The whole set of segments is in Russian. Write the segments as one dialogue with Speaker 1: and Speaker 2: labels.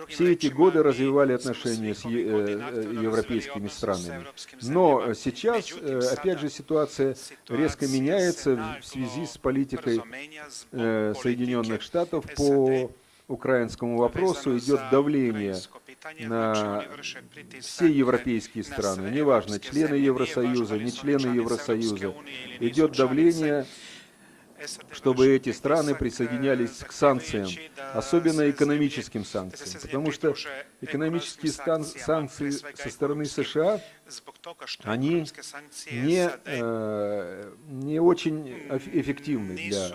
Speaker 1: все эти годы развивали отношения с европейскими странами. Но сейчас, опять же, ситуация резко меняется в связи с политикой Соединенных Штатов по украинскому вопросу. Идет давление на все европейские страны, неважно, члены Евросоюза, не члены Евросоюза. Идет давление, чтобы эти страны присоединялись к санкциям, особенно экономическим санкциям, потому что экономические санкции со стороны США, они не очень эффективны для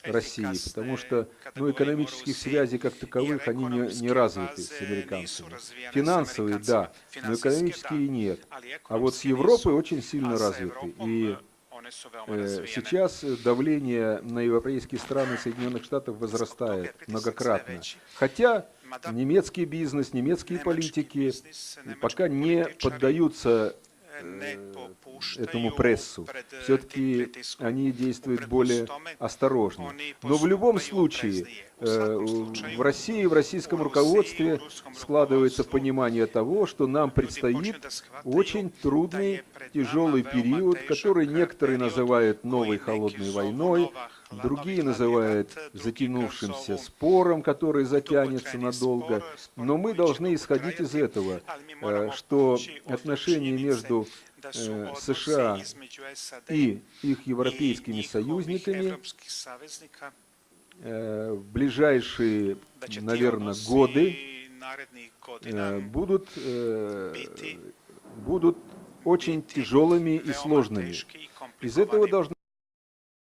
Speaker 1: России, потому что экономических связей как таковых они не развиты с американцами. Финансовые, да, но экономические нет. А вот с Европой очень сильно развиты. И сейчас давление на европейские страны Соединенных Штатов возрастает многократно. Хотя немецкий бизнес, немецкие политики пока не поддаются этому прессу. Все-таки они действуют более осторожно. Но в любом случае в России, в российском руководстве складывается понимание того, что нам предстоит очень трудный, тяжелый период, который некоторые называют новой холодной войной, другие называют затянувшимся спором, который затянется надолго. Но мы должны исходить из этого, что отношения между США и их европейскими союзниками в ближайшие, наверное, годы будут очень тяжелыми и сложными. Из этого должны